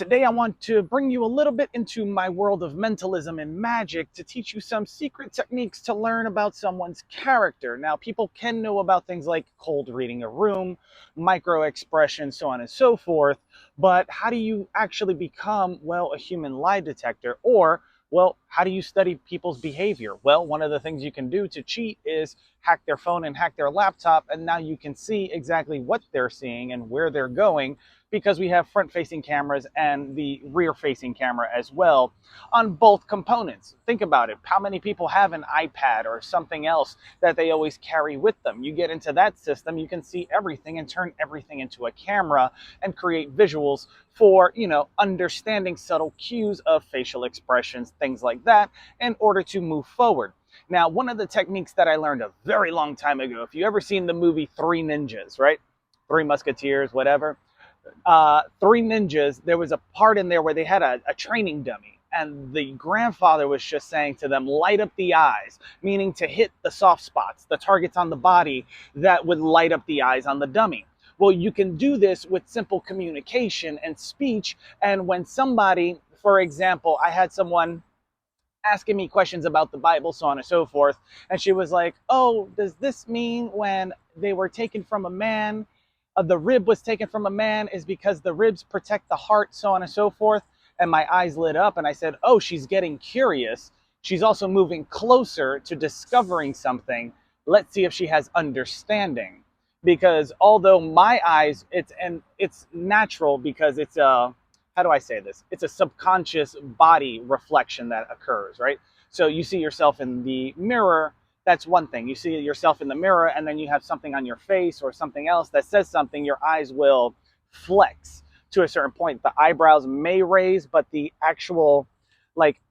Today I want to bring you a little bit into my world of mentalism and magic to teach you some secret techniques to learn about someone's character. Now, people can know about things like cold reading a room, micro expression, so on and so forth, but how do you actually become, well, a human lie detector? Or, well, how do you study people's behavior? Well, one of the things you can do to cheat is hack their phone and hack their laptop, and now you can see exactly what they're seeing and where they're going because we have front-facing cameras and the rear-facing camera as well on both components. Think about it. How many people have an iPad or something else that they always carry with them? You get into that system, you can see everything and turn everything into a camera and create visuals for, understanding subtle cues of facial expressions, things like that, in order to move forward. Now, one of the techniques that I learned a very long time ago, if you ever seen the movie Three Ninjas, right? Three Musketeers, whatever. Three Ninjas, there was a part in there where they had a training dummy. And the grandfather was just saying to them, light up the eyes, meaning to hit the soft spots, the targets on the body that would light up the eyes on the dummy. Well, you can do this with simple communication and speech. And when somebody, for example, I had someone asking me questions about the Bible, so on and so forth. And she was like, oh, does this mean when they were taken from a man, the rib was taken from a man is because the ribs protect the heart, so on and so forth? And my eyes lit up and I said, oh, she's getting curious. She's also moving closer to discovering something. Let's see if she has understanding. Because although my eyes, it's natural because it's a, how do I say this? It's a subconscious body reflection that occurs, right? So you see yourself in the mirror, that's one thing. You see yourself in the mirror and then you have something on your face or something else that says something, your eyes will flex to a certain point. The eyebrows may raise, but the actual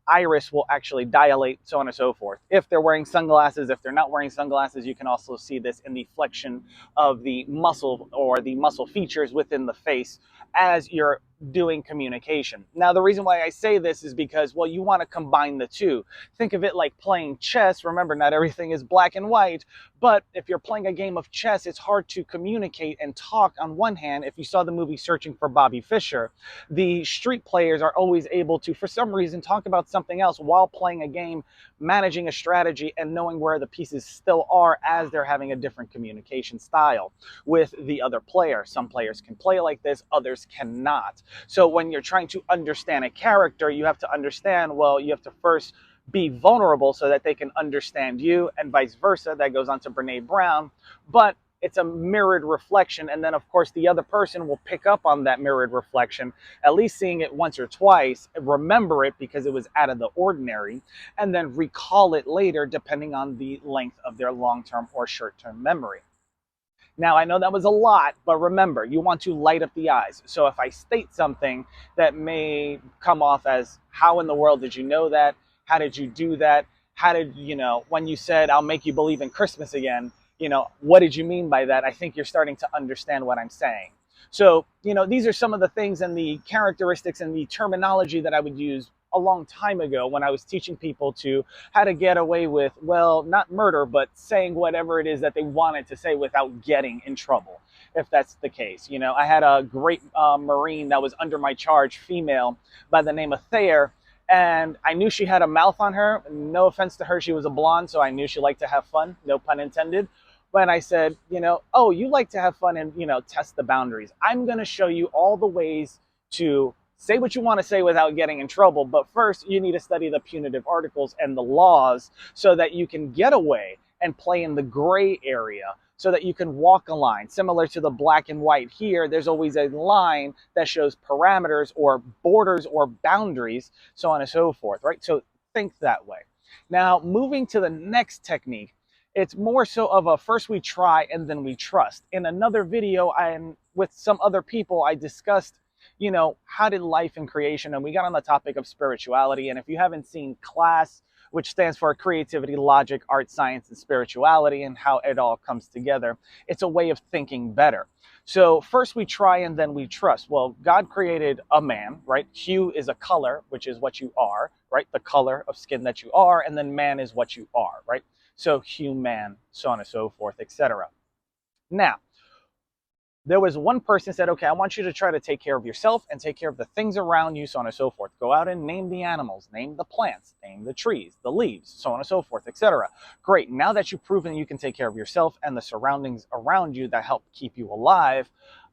iris will actually dilate, so on and so forth. If they're wearing sunglasses, if they're not wearing sunglasses, you can also see this in the flexion of the muscle or the muscle features within the face as you're doing communication. Now, the reason why I say this is because, well, you want to combine the two. Think of it like playing chess. Remember, not everything is black and white, but if you're playing a game of chess, it's hard to communicate and talk on one hand. If you saw the movie Searching for Bobby Fischer, the street players are always able to, for some reason, talk about something else while playing a game, managing a strategy, and knowing where the pieces still are as they're having a different communication style with the other player. Some players can play like this, others cannot. So when you're trying to understand a character, you have to understand, well, you have to first be vulnerable so that they can understand you, and vice versa. That goes on to Brene Brown. But it's a mirrored reflection, and then of course the other person will pick up on that mirrored reflection, at least seeing it once or twice, remember it because it was out of the ordinary, and then recall it later depending on the length of their long-term or short-term memory. Now, I know that was a lot, but remember, you want to light up the eyes. So if I state something that may come off as, how in the world did you know that? How did you do that? How did, when you said, I'll make you believe in Christmas again, what did you mean by that? I think you're starting to understand what I'm saying. So, these are some of the things and the characteristics and the terminology that I would use a long time ago when I was teaching people to how to get away with, well, not murder, but saying whatever it is that they wanted to say without getting in trouble, if that's the case. I had a great Marine that was under my charge, female, by the name of Thayer, and I knew she had a mouth on her. No offense to her, she was a blonde, so I knew she liked to have fun, no pun intended. But I said, oh, you like to have fun and, test the boundaries. I'm going to show you all the ways to say what you want to say without getting in trouble. But first, you need to study the punitive articles and the laws so that you can get away and play in the gray area so that you can walk a line. Similar to the black and white here, there's always a line that shows parameters or borders or boundaries, so on and so forth, right? So think that way. Now, moving to the next technique, it's more so of a first we try and then we trust. In another video, with some other people, I discussed, how did life and creation, and we got on the topic of spirituality. And if you haven't seen CLASS, which stands for Creativity, Logic, Art, Science, and Spirituality, and how it all comes together, it's a way of thinking better. So first we try and then we trust. Well, God created a man, right? Hue is a color, which is what you are, right? The color of skin that you are, and then man is what you are, right? So human, so on and so forth, etc. Now, There was one person said, okay, I want you to try to take care of yourself and take care of the things around you, so on and so forth. Go out and name the animals, name the plants, name the trees, the leaves, so on and so forth, etc. Great. Now that you've proven you can take care of yourself and the surroundings around you that help keep you alive,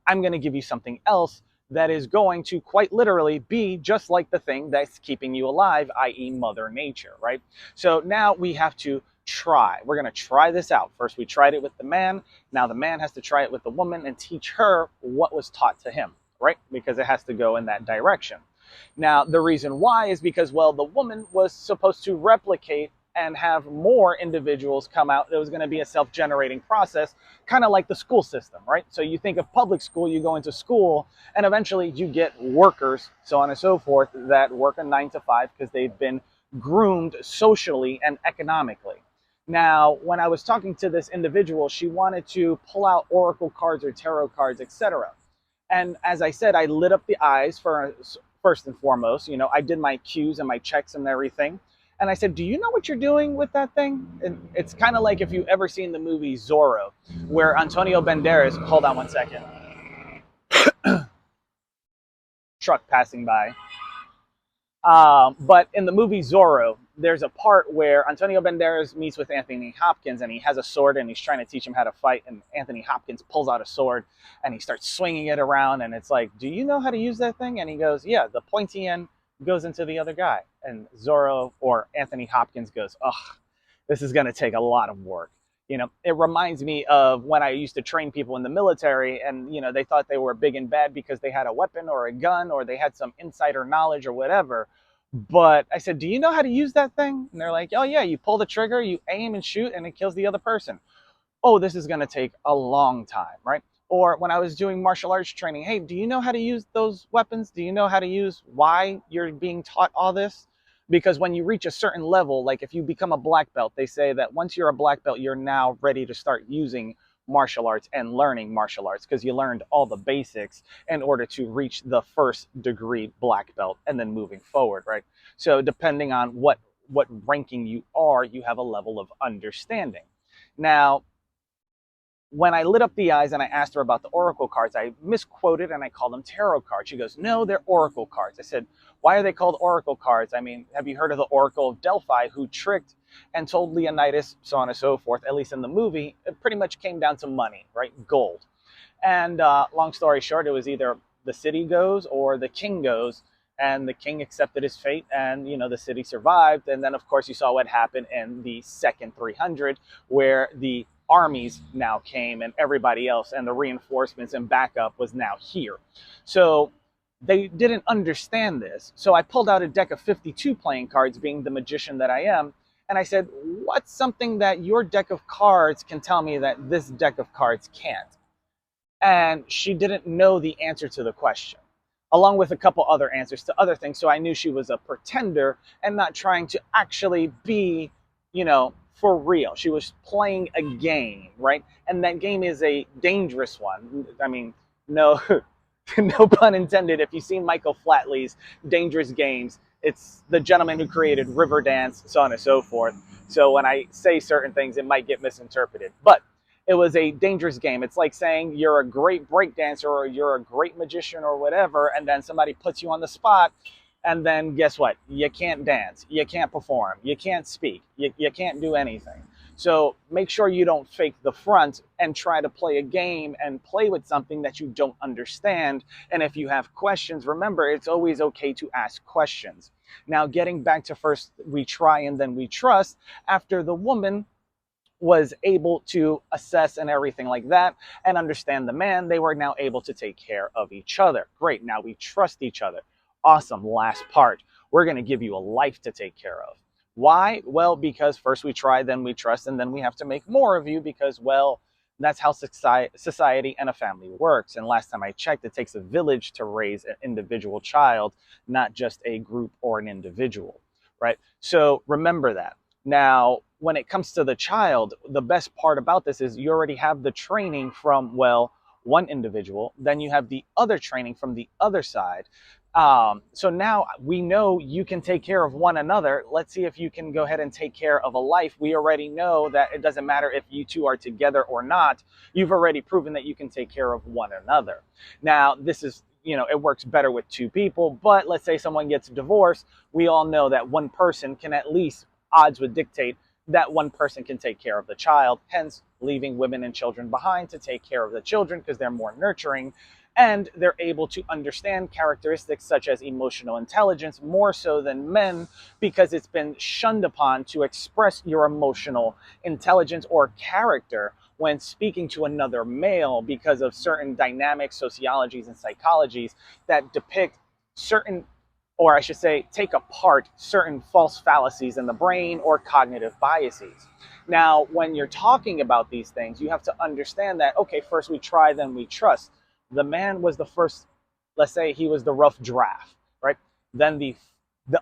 I'm going to give you something else that is going to quite literally be just like the thing that's keeping you alive, i.e. Mother Nature, right? So now we have to try. We're going to try this out. First, we tried it with the man. Now the man has to try it with the woman and teach her what was taught to him, right? Because it has to go in that direction. Now, the reason why is because, well, the woman was supposed to replicate and have more individuals come out. It was going to be a self-generating process, kind of like the school system, right? So you think of public school, you go into school, and eventually you get workers, so on and so forth, that work a 9 to 5 because they've been groomed socially and economically. Now, when I was talking to this individual, she wanted to pull out oracle cards or tarot cards, etc. And as I said, I lit up the eyes for first and foremost. You know, I did my cues and my checks and everything. And I said, do you know what you're doing with that thing? And it's kind of like if you've ever seen the movie Zorro, where Antonio Banderas, hold on one second, truck passing by. But in the movie Zorro, there's a part where Antonio Banderas meets with Anthony Hopkins and he has a sword and he's trying to teach him how to fight. And Anthony Hopkins pulls out a sword and he starts swinging it around. And it's like, do you know how to use that thing? And he goes, yeah, the pointy end goes into the other guy. And Zorro or Anthony Hopkins goes, ugh, this is going to take a lot of work. You know, it reminds me of when I used to train people in the military and, you know, they thought they were big and bad because they had a weapon or a gun or they had some insider knowledge or whatever. But I said, do you know how to use that thing? And they're like, oh yeah, you pull the trigger, you aim and shoot and it kills the other person. Oh, this is going to take a long time, right? Or when I was doing martial arts training, hey, do you know how to use those weapons? Do you know how to use why you're being taught all this? Because when you reach a certain level, like if you become a black belt, they say that once you're a black belt, you're now ready to start using martial arts and learning martial arts because you learned all the basics in order to reach the first degree black belt and then moving forward, right? So depending on what ranking you are, you have a level of understanding. Now, when I lit up the eyes and I asked her about the oracle cards, I misquoted and I called them tarot cards. She goes, no, they're oracle cards. I said, why are they called oracle cards? I mean, have you heard of the Oracle of Delphi who tricked and told Leonidas, so on and so forth, at least in the movie, it pretty much came down to money, right? Gold. And long story short, it was either the city goes or the king goes, and the king accepted his fate and, you know, the city survived. And then, of course, you saw what happened in the second 300, where the armies now came and everybody else and the reinforcements and backup was now here. So they didn't understand this. So I pulled out a deck of 52 playing cards, being the magician that I am. And I said, what's something that your deck of cards can tell me that this deck of cards can't? And she didn't know the answer to the question, along with a couple other answers to other things. So I knew she was a pretender and not trying to actually be, you know, for real. She was playing a game, right? And that game is a dangerous one. I mean, no, no pun intended. If you've seen Michael Flatley's Dangerous Games, it's the gentleman who created Riverdance, so on and so forth. So when I say certain things, it might get misinterpreted. But it was a dangerous game. It's like saying you're a great breakdancer or you're a great magician or whatever, and then somebody puts you on the spot, and then guess what? You can't dance, you can't perform, you can't speak, you can't do anything. So make sure you don't fake the front and try to play a game and play with something that you don't understand. And if you have questions, remember, it's always okay to ask questions. Now, getting back to first we try and then we trust, after the woman was able to assess and everything like that and understand the man, they were now able to take care of each other. Great, now we trust each other. Awesome, last part. We're going to give you a life to take care of. Why? Well, because first we try, then we trust, and then we have to make more of you because, well, that's how society and a family works. And last time I checked, it takes a village to raise an individual child, not just a group or an individual, right? So remember that. Now, when it comes to the child, the best part about this is you already have the training from, well, one individual, then you have the other training from the other side. So now we know you can take care of one another. Let's see if you can go ahead and take care of a life. We already know that it doesn't matter if you two are together or not. You've already proven that you can take care of one another. Now, this is, it works better with two people, but let's say someone gets divorced. We all know that one person can, at least odds would dictate that one person can take care of the child, hence leaving women and children behind to take care of the children because they're more nurturing, and they're able to understand characteristics such as emotional intelligence more so than men, because it's been shunned upon to express your emotional intelligence or character when speaking to another male because of certain dynamics, sociologies, and psychologies that depict certain, or I should say, take apart certain false fallacies in the brain or cognitive biases. Now, when you're talking about these things, you have to understand that, okay, first we try, then we trust. The man was the first, let's say he was the rough draft, right? Then the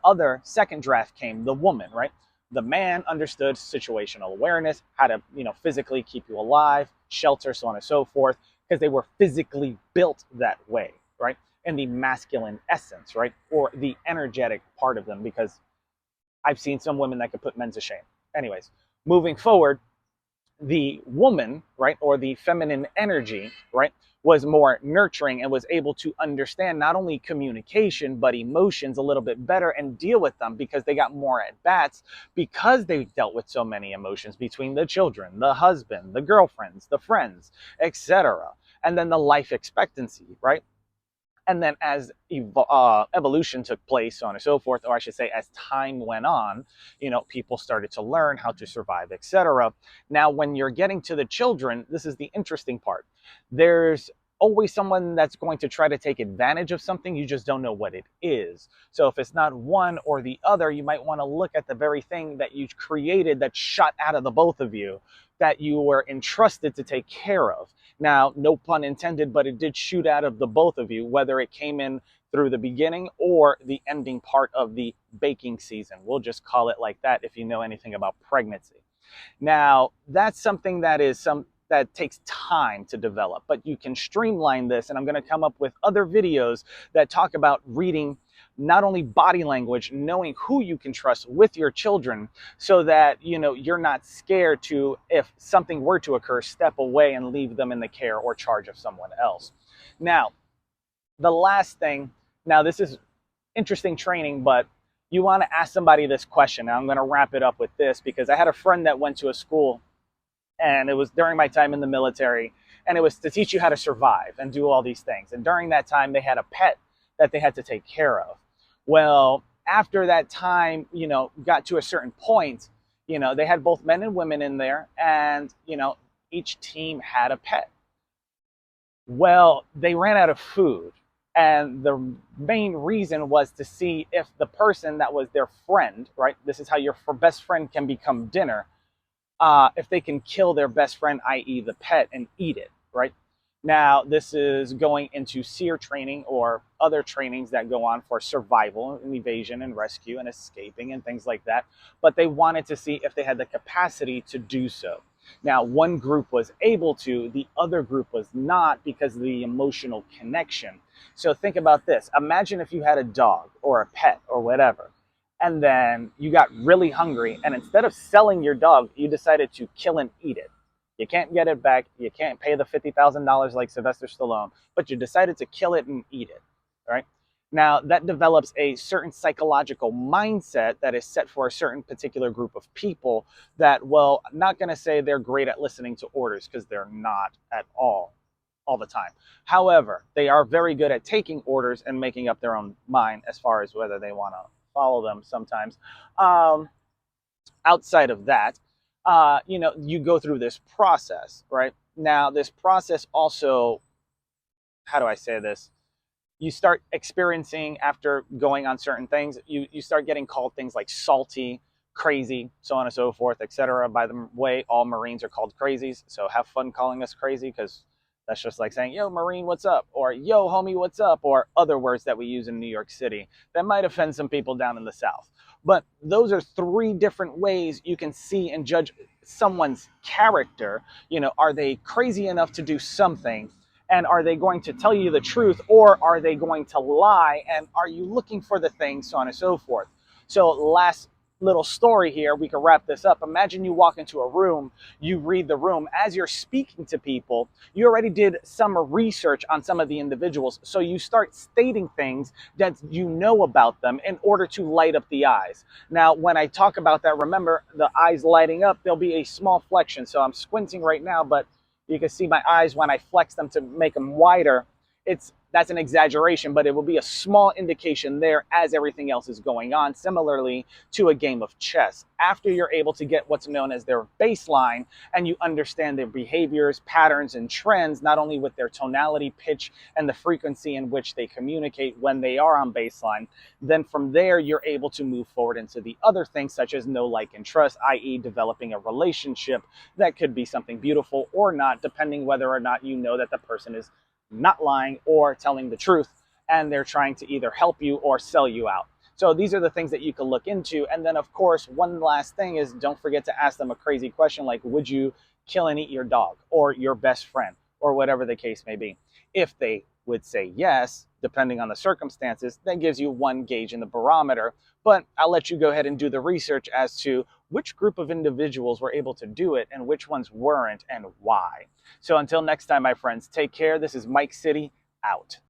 other second draft came, the woman, right? The man understood situational awareness, how to, physically keep you alive, shelter, so on and so forth, because they were physically built that way, right? In the masculine essence, right? Or the energetic part of them, because I've seen some women that could put men to shame. Anyways, moving forward, the woman, right, or the feminine energy, right, was more nurturing and was able to understand not only communication, but emotions a little bit better and deal with them because they got more at bats because they dealt with so many emotions between the children, the husband, the girlfriends, the friends, etc. And then the life expectancy, right? And then as evolution took place, so on and so forth, or I should say, as time went on, people started to learn how to survive, etc. Now, when you're getting to the children, this is the interesting part. There's always someone that's going to try to take advantage of something. You just don't know what it is. So if it's not one or the other, you might want to look at the very thing that you created that shot out of the both of you, that you were entrusted to take care of. Now, no pun intended, but it did shoot out of the both of you, whether it came in through the beginning or the ending part of the baking season. We'll just call it like that if you know anything about pregnancy. Now, that's something that takes time to develop, but you can streamline this, and I'm going to come up with other videos that talk about reading not only body language, knowing who you can trust with your children so that you're not scared to, if something were to occur, step away and leave them in the care or charge of someone else. Now, the last thing, now this is interesting training, but you want to ask somebody this question. Now I'm going to wrap it up with this because I had a friend that went to a school, and it was during my time in the military, and it was to teach you how to survive and do all these things. And during that time, they had a pet that they had to take care of. Well, after that time, got to a certain point, they had both men and women in there, and, each team had a pet. Well, they ran out of food. And the main reason was to see if the person that was their friend, right? This is how your best friend can become dinner. If they can kill their best friend, i.e. the pet, and eat it, right? Now, this is going into SERE training or other trainings that go on for survival and evasion and rescue and escaping and things like that. But they wanted to see if they had the capacity to do so. Now, one group was able to, the other group was not because of the emotional connection. So think about this. Imagine if you had a dog or a pet or whatever, and then you got really hungry, and instead of selling your dog, you decided to kill and eat it. You can't get it back. You can't pay the $50,000 like Sylvester Stallone, but you decided to kill it and eat it, right? Now, that develops a certain psychological mindset that is set for a certain particular group of people that, well, I'm not going to say they're great at listening to orders because they're not at all the time. However, they are very good at taking orders and making up their own mind as far as whether they want to follow them sometimes. Outside of that, you go through this process, right? Now, this process also, how do I say this? You start experiencing, after going on certain things, you start getting called things like salty, crazy, so on and so forth, etc. By the way, all Marines are called crazies, so have fun calling us crazy, because that's just like saying, yo, Marine, what's up? Or yo, homie, what's up? Or other words that we use in New York City that might offend some people down in the South. But those are three different ways you can see and judge someone's character. Are they crazy enough to do something? And are they going to tell you the truth, or are they going to lie? And are you looking for the thing, so on and so forth? So last little story here, we can wrap this up. Imagine you walk into a room, you read the room. As you're speaking to people, you already did some research on some of the individuals. So you start stating things that you know about them in order to light up the eyes. Now, when I talk about that, remember the eyes lighting up, there'll be a small flexion. So I'm squinting right now, but you can see my eyes when I flex them to make them wider. That's an exaggeration, but it will be a small indication there as everything else is going on. Similarly to a game of chess, after you're able to get what's known as their baseline and you understand their behaviors, patterns, and trends, not only with their tonality, pitch, and the frequency in which they communicate when they are on baseline, then from there you're able to move forward into the other things such as know, like, and trust, i.e. developing a relationship that could be something beautiful or not, depending whether or not you know that the person is not lying or telling the truth, and they're trying to either help you or sell you out. So these are the things that you can look into. And then, of course, one last thing is, don't forget to ask them a crazy question like, would you kill and eat your dog or your best friend, or whatever the case may be? If they would say yes, depending on the circumstances, that gives you one gauge in the barometer. But I'll let you go ahead and do the research as to which group of individuals were able to do it and which ones weren't, and why. So until next time, my friends, take care. This is Mike City, out.